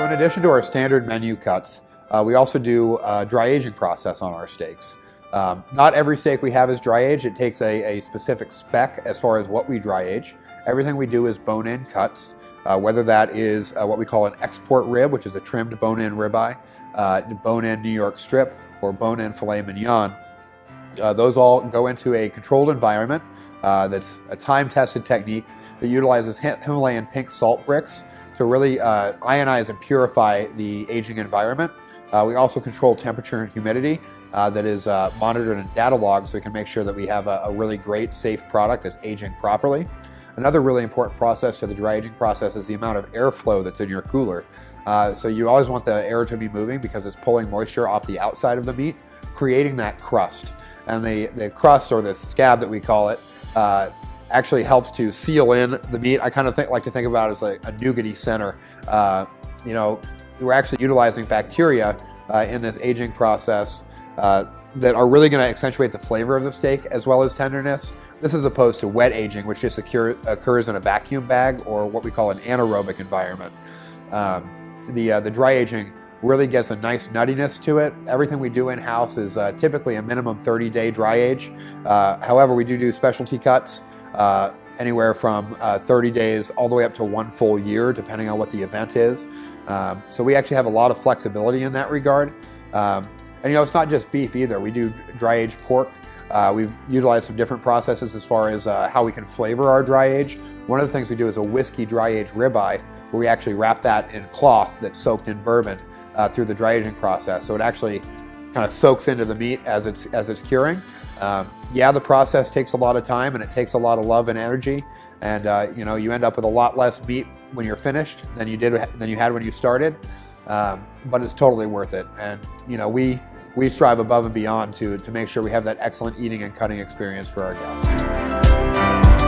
So in addition to our standard menu cuts, we also do a dry aging process on our steaks. Not every steak we have is dry aged. It takes a specific spec as far as what we dry age. Everything we do is bone-in cuts, whether that is what we call an export rib, which is a trimmed bone-in ribeye, bone-in New York strip, or bone-in filet mignon. Those all go into a controlled environment that's a time-tested technique that utilizes Himalayan pink salt bricks to really ionize and purify the aging environment. We also control temperature and humidity that is monitored in data logs, so we can make sure that we have a really great, safe product that's aging properly. Another really important process to the dry aging process is the amount of airflow that's in your cooler. So you always want the air to be moving because it's pulling moisture off the outside of the meat, creating that crust. And the crust, or the scab that we call it, actually helps to seal in the meat. I kind of like to think about it as like a nougaty center. We're actually utilizing bacteria in this aging process that are really going to accentuate the flavor of the steak as well as tenderness. This is opposed to wet aging, which just occurs in a vacuum bag or what we call an anaerobic environment. The dry aging really gets a nice nuttiness to it. Everything we do in-house is typically a minimum 30-day dry age. However, we do specialty cuts anywhere from 30 days all the way up to 1 full year, depending on what the event is. So we actually have a lot of flexibility in that regard. And it's not just beef either. We do dry aged pork. We've utilized some different processes as far as how we can flavor our dry age. One of the things we do is a whiskey dry aged ribeye, where we actually wrap that in cloth that's soaked in bourbon through the dry aging process. So it actually kind of soaks into the meat as it's curing. The process takes a lot of time and it takes a lot of love and energy, and you end up with a lot less meat when you're finished than you had when you started. But it's totally worth it, and we strive above and beyond to make sure we have that excellent eating and cutting experience for our guests.